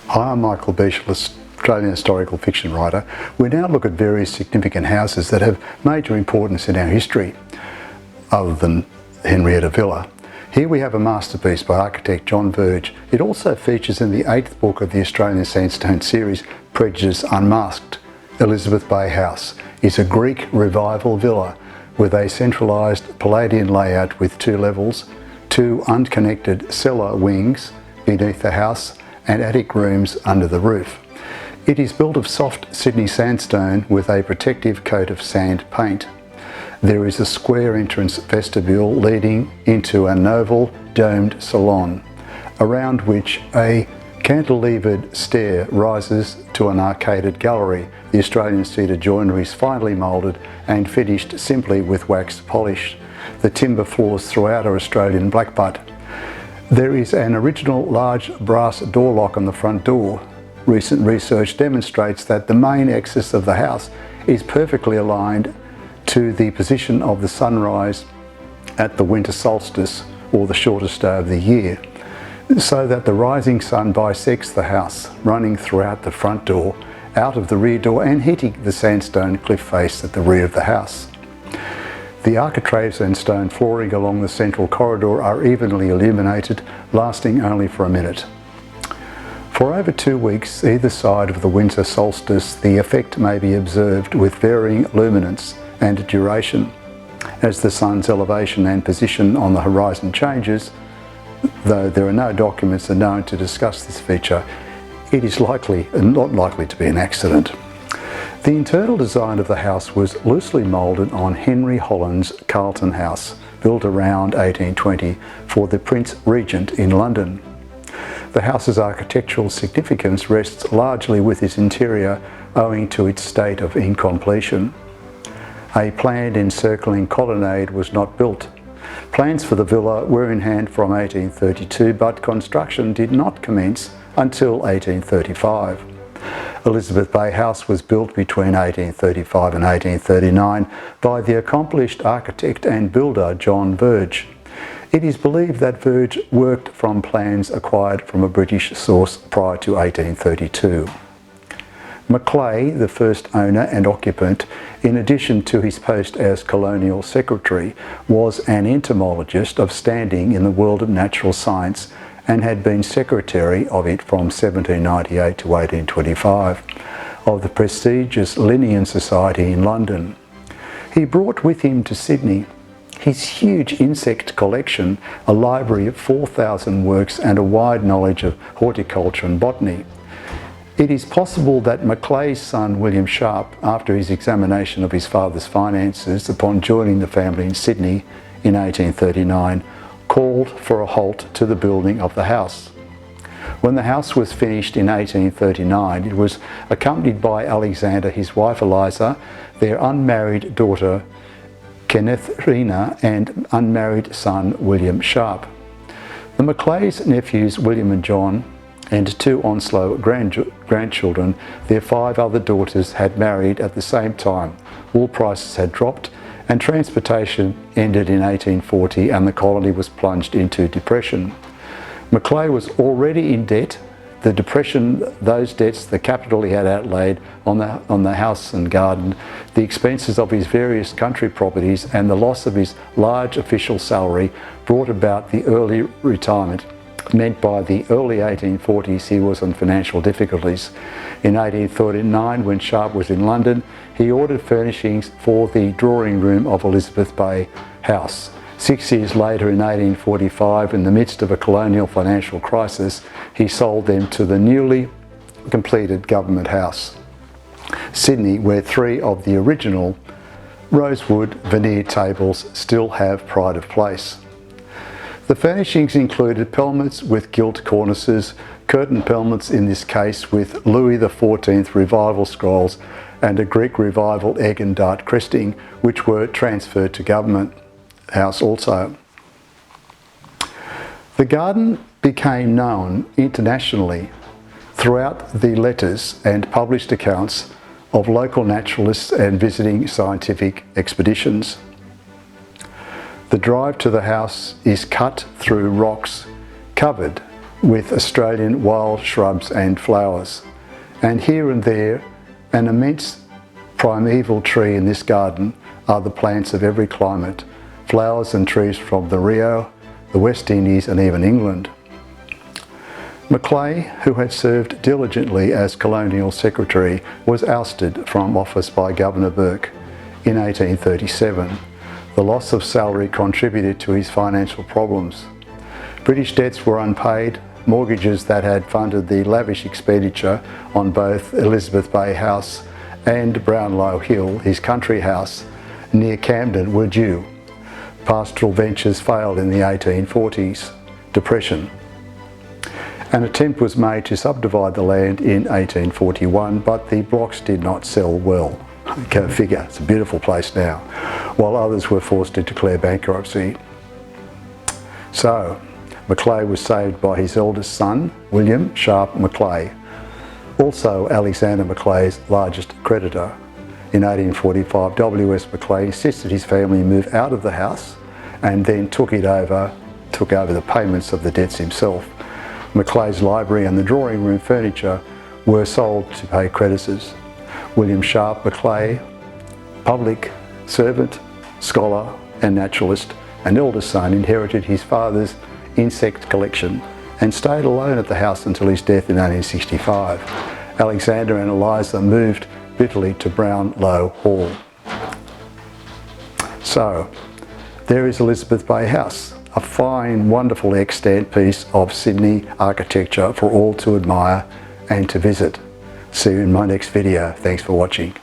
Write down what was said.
Hi, I'm Michael Beashel, Australian historical fiction writer. We now look at various significant houses that have major importance in our history, other than Henrietta Villa. Here we have a masterpiece by architect John Verge. It also features in the 8th book of the Australian Sandstone series, Prejudice Unmasked. Elizabeth Bay House is a Greek revival villa with a centralised Palladian layout with 2 levels, 2 unconnected cellar wings beneath the house and attic rooms under the roof. It is built of soft Sydney sandstone with a protective coat of sand paint. There is a square entrance vestibule leading into an oval domed salon, around which a cantilevered stair rises to an arcaded gallery. The Australian cedar joinery is finely moulded and finished simply with wax polish. The timber floors throughout are Australian blackbutt. There is an original large brass door lock on the front door. Recent research demonstrates that the main axis of the house is perfectly aligned to the position of the sunrise at the winter solstice, or the shortest day of the year, so that the rising sun bisects the house, running throughout the front door, out of the rear door and hitting the sandstone cliff face at the rear of the house. The architraves and stone flooring along the central corridor are evenly illuminated, lasting only for a minute. For over 2 weeks either side of the winter solstice, the effect may be observed with varying luminance and duration. As the sun's elevation and position on the horizon changes, though there are no documents known to discuss this feature, it is not likely to be an accident. The internal design of the house was loosely moulded on Henry Holland's Carlton House, built around 1820 for the Prince Regent in London. The house's architectural significance rests largely with its interior, owing to its state of incompletion. A planned encircling colonnade was not built. Plans for the villa were in hand from 1832, but construction did not commence until 1835. Elizabeth Bay House was built between 1835 and 1839 by the accomplished architect and builder John Verge. It is believed that Verge worked from plans acquired from a British source prior to 1832. Macleay, the first owner and occupant, in addition to his post as colonial secretary, was an entomologist of standing in the world of natural science and had been secretary of it from 1798 to 1825 of the prestigious Linnean Society in London. He brought with him to Sydney his huge insect collection, a library of 4,000 works and a wide knowledge of horticulture and botany. It is possible that Macleay's son William Sharp, after his examination of his father's finances upon joining the family in Sydney in 1839, called for a halt to the building of the house. When the house was finished in 1839, it was accompanied by Alexander, his wife Eliza, their unmarried daughter Kennethrina, and unmarried son William Sharp. The Macleay's nephews William and John and 2 Onslow grandchildren, their 5 other daughters, had married at the same time. Wool prices had dropped and transportation ended in 1840, and the colony was plunged into depression. Macleay was already in debt. The depression, those debts, the capital he had outlaid on the house and garden, the expenses of his various country properties, and the loss of his large official salary brought about the early retirement. Meant by the early 1840s he was in financial difficulties. In 1839, when Sharp was in London, he ordered furnishings for the drawing room of Elizabeth Bay House. 6 years later, in 1845, in the midst of a colonial financial crisis, he sold them to the newly completed Government House, Sydney, where 3 of the original rosewood veneered tables still have pride of place. The furnishings included pelmets with gilt cornices, curtain pelmets in this case with Louis XIV revival scrolls, and a Greek revival egg and dart cresting, which were transferred to Government House also. The garden became known internationally throughout the letters and published accounts of local naturalists and visiting scientific expeditions. The drive to the house is cut through rocks covered with Australian wild shrubs and flowers. And here and there, an immense primeval tree in this garden are the plants of every climate, flowers and trees from the Rio, the West Indies and even England. Macleay, who had served diligently as Colonial Secretary, was ousted from office by Governor Burke in 1837. The loss of salary contributed to his financial problems. British debts were unpaid, mortgages that had funded the lavish expenditure on both Elizabeth Bay House and Brownlow Hill, his country house near Camden, were due. Pastoral ventures failed in the 1840s. Depression. An attempt was made to subdivide the land in 1841, but the blocks did not sell well. Go figure, it's a beautiful place now, while others were forced to declare bankruptcy. So, Macleay was saved by his eldest son, William Sharp Macleay, also Alexander Macleay's largest creditor. In 1845, W.S. Macleay insisted his family move out of the house and then took over the payments of the debts himself. Macleay's library and the drawing room furniture were sold to pay creditors. William Sharp Macleay, public servant, scholar and naturalist, an eldest son, inherited his father's insect collection and stayed alone at the house until his death in 1865. Alexander and Eliza moved bitterly to Brownlow Hall. So, there is Elizabeth Bay House, a fine, wonderful extant piece of Sydney architecture for all to admire and to visit. See you in my next video. Thanks for watching.